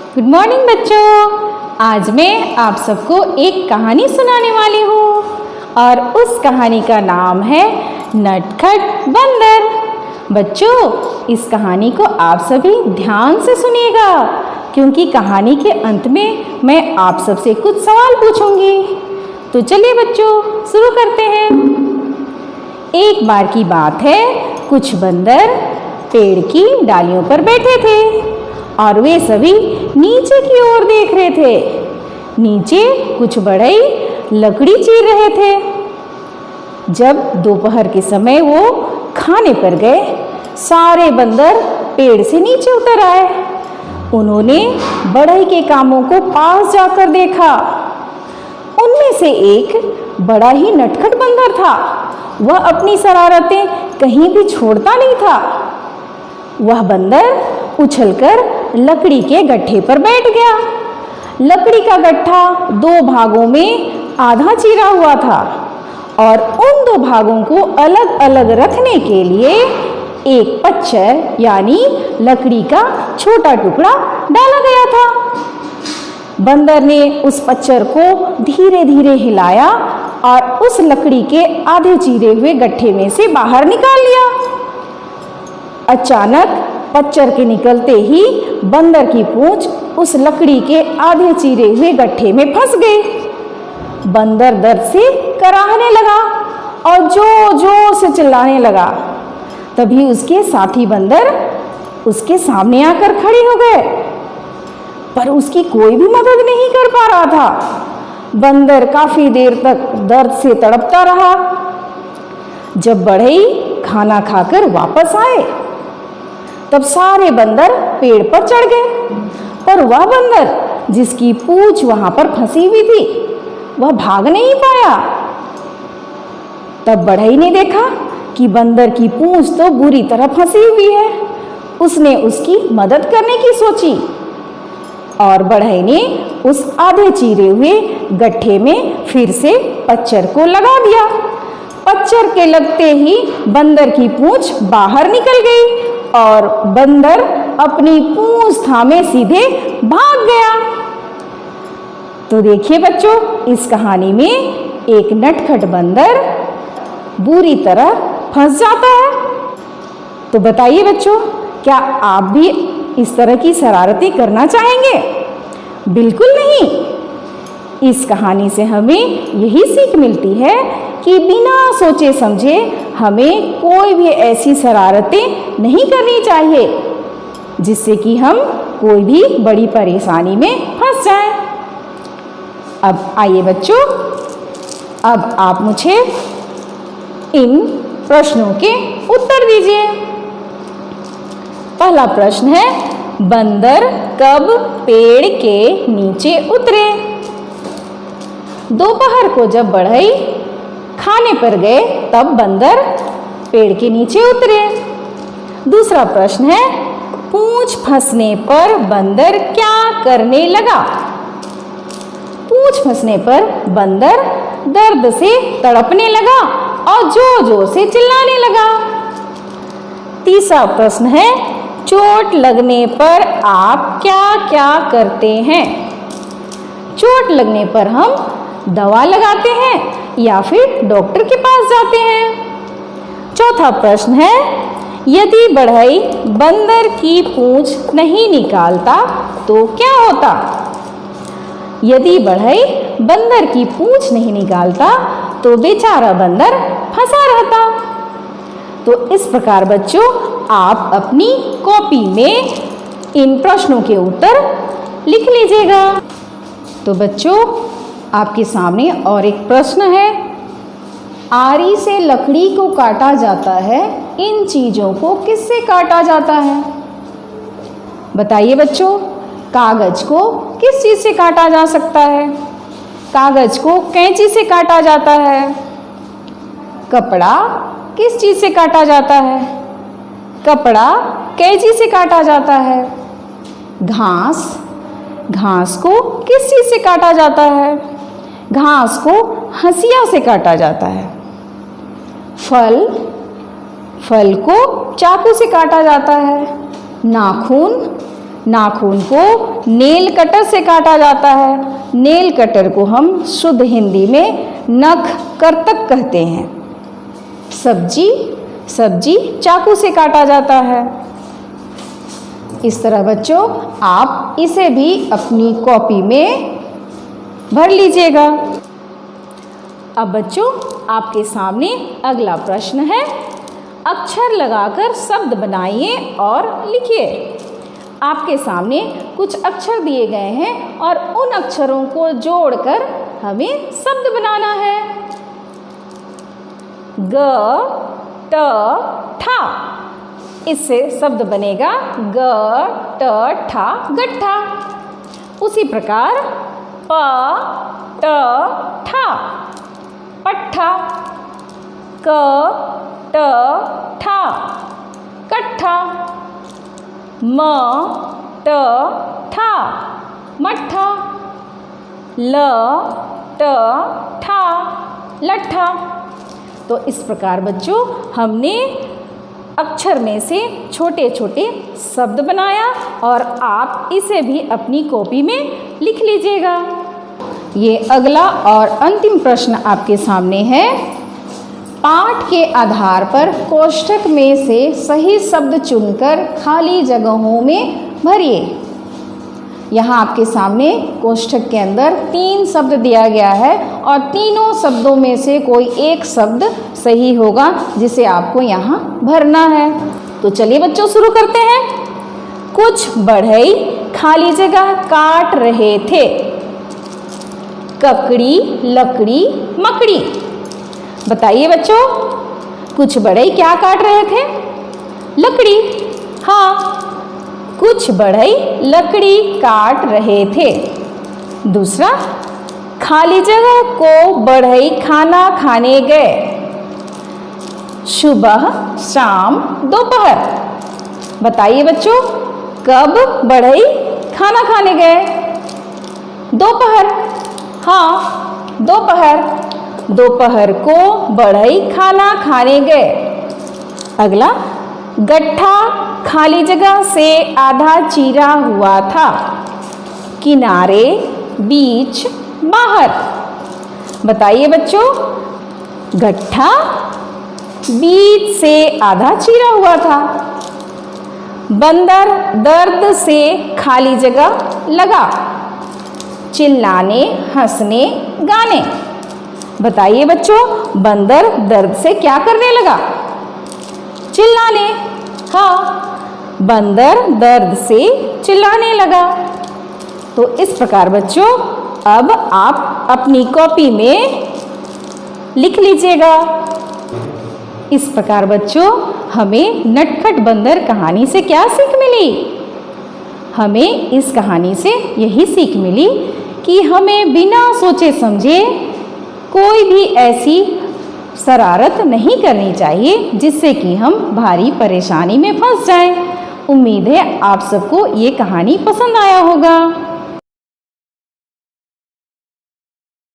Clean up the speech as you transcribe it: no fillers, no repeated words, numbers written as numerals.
Good morning बच्चों। आज मैं आप सबको एक कहानी सुनाने वाली हूँ और उस कहानी का नाम है नटखट बंदर। बच्चों, इस कहानी को आप सभी ध्यान से सुनिएगा क्योंकि कहानी के अंत में मैं आप सबसे कुछ सवाल पूछूंगी। तो चलिए बच्चों, शुरू करते हैं। एक बार की बात है, कुछ बंदर पेड़ की डालियों पर बैठे थे और वे सभी नीचे की ओर देख रहे थे। नीचे कुछ बढ़ई लकड़ी चीर रहे थे। जब दोपहर के समय वो खाने पर गए, सारे बंदर पेड़ से नीचे उतर आए। उन्होंने बढ़ई के कामों को पास जाकर देखा। उनमें से एक बड़ा ही नटखट बंदर था। वह अपनी शरारतें कहीं भी छोड़ता नहीं था। वह बंदर उछलकर लकड़ी के गट्ठे पर बैठ गया। लकड़ी का गट्ठा दो भागों में आधा चीरा हुआ था और उन दो भागों को अलग अलग रखने के लिए एक पच्चर यानी लकड़ी का छोटा टुकड़ा डाला गया था। बंदर ने उस पच्चर को धीरे धीरे हिलाया और उस लकड़ी के आधे चीरे हुए गट्ठे में से बाहर निकाल लिया। अचानक पच्चर के निकलते ही बंदर की पूंछ उस लकड़ी के आधे चीरे हुए गट्ठे में फंस गई। बंदर दर्द से कराहने लगा और जोर जोर से चिल्लाने लगा। तभी उसके साथी बंदर उसके सामने आकर खड़े हो गए, पर उसकी कोई भी मदद नहीं कर पा रहा था। बंदर काफी देर तक दर्द से तड़पता रहा। जब बढ़ई खाना खाकर वापस आए, तब सारे बंदर पेड़ पर चढ़ गए, पर वह बंदर जिसकी पूंछ वहां पर फंसी हुई थी, वह भाग नहीं पाया। तब बढ़ई ने देखा कि बंदर की पूंछ तो बुरी तरह फंसी हुई है। उसने उसकी मदद करने की सोची और बढ़ई ने उस आधे चीरे हुए गट्ठे में फिर से पच्चर को लगा दिया। पच्चर के लगते ही बंदर की पूंछ बाहर निकल गई और बंदर अपनी पूंछ थामे सीधे भाग गया। तो देखिए बच्चों, इस कहानी में एक नटखट बंदर बुरी तरह फंस जाता है। तो बताइए बच्चों, क्या आप भी इस तरह की शरारतें करना चाहेंगे? बिल्कुल नहीं। इस कहानी से हमें यही सीख मिलती है कि बिना सोचे समझे हमें कोई भी ऐसी शरारतें नहीं करनी चाहिए जिससे कि हम कोई भी बड़ी परेशानी में फंस जाएं। अब आइए बच्चों, अब आप मुझे इन प्रश्नों के उत्तर दीजिए। पहला प्रश्न है, बंदर कब पेड़ के नीचे उतरे? दोपहर को जब बढ़ई खाने पर गए, तब बंदर पेड़ के नीचे उतरे। दूसरा प्रश्न है, पूंछ फंसने पर बंदर क्या करने लगा? पूंछ फंसने पर बंदर दर्द से तड़पने लगा और जोर जोर से चिल्लाने लगा। तीसरा प्रश्न है, चोट लगने पर आप क्या क्या करते हैं? चोट लगने पर हम दवा लगाते हैं या फिर डॉक्टर के पास जाते हैं। चौथा प्रश्न है, यदि बढ़ई बंदर की पूंछ नहीं निकालता तो क्या होता? यदि बढ़ई बंदर की पूंछ नहीं निकालता तो बेचारा बंदर फंसा रहता। तो इस प्रकार बच्चों, आप अपनी कॉपी में इन प्रश्नों के उत्तर लिख लीजिएगा। तो बच्चों, आपके सामने और एक प्रश्न है, आरी से लकड़ी को काटा जाता है, इन चीजों को किससे काटा जाता है? बताइए बच्चों, कागज को किस चीज से काटा जा सकता है? कागज को कैंची से काटा जाता है। कपड़ा किस चीज से काटा जाता है? कपड़ा कैंची से काटा जाता है। घास को किस चीज से काटा जाता है? घास को हंसिया से काटा जाता है। फल को चाकू से काटा जाता है। नाखून को नेल कटर से काटा जाता है। नेल कटर को हम शुद्ध हिंदी में नख कर्तक कहते हैं। सब्जी चाकू से काटा जाता है। इस तरह बच्चों आप इसे भी अपनी कॉपी में भर लीजिएगा। अब बच्चों आपके सामने अगला प्रश्न है, अक्षर लगाकर शब्द बनाइए और लिखिए। आपके सामने कुछ अक्षर दिए गए हैं और उन अक्षरों को जोड़कर हमें शब्द बनाना है। ग ट ठा, इससे शब्द बनेगा ग ट ठा गट्ठा। उसी प्रकार प ट ठा पट्ठा, क ट ठा कट्ठा, म ट ठा मट्ठा, ल ट ठा लट्ठा। तो इस प्रकार बच्चों हमने अक्षर में से छोटे छोटे शब्द बनाया और आप इसे भी अपनी कॉपी में लिख लीजिएगा। ये अगला और अंतिम प्रश्न आपके सामने है। पाठ के आधार पर कोष्ठक में से सही शब्द चुनकर खाली जगहों में भरिए। यहाँ आपके सामने कोष्ठक के अंदर 3 शब्द दिया गया है और तीनों शब्दों में से कोई एक शब्द सही होगा जिसे आपको यहाँ भरना है। तो चलिए बच्चों शुरू करते हैं। कुछ बढ़ई खाली जगह काट रहे थे। ककड़ी लकड़ी मकड़ी। बताइए बच्चों, कुछ बढ़ई क्या काट रहे थे? लकड़ी। हाँ, कुछ बढ़ई लकड़ी काट रहे थे। दूसरा, खाली जगह को बढ़ई खाना खाने गए। सुबह शाम दोपहर। बताइए बच्चों, कब बढ़ई खाना खाने गए? दोपहर। हाँ, दोपहर। दोपहर को बढ़ई खाना खाने गए। अगला, गट्ठा खाली जगह से आधा चीरा हुआ था। किनारे, बीच, बाहर। बताइए बच्चों, गट्ठा बीच से आधा चीरा हुआ था। बंदर दर्द से खाली जगह लगा। चिल्लाने, हंसने, गाने। बताइए बच्चों, बंदर दर्द से क्या करने लगा? चिल्लाने। हाँ, बंदर दर्द से चिल्लाने लगा। तो इस प्रकार बच्चों अब आप अपनी कॉपी में लिख लीजिएगा। इस प्रकार बच्चों हमें नटखट बंदर कहानी से क्या सीख मिली? हमें इस कहानी से यही सीख मिली कि हमें बिना सोचे समझे कोई भी ऐसी शरारत नहीं करनी चाहिए जिससे कि हम भारी परेशानी में फंस जाएं। उम्मीद है आप सबको ये कहानी पसंद आया होगा।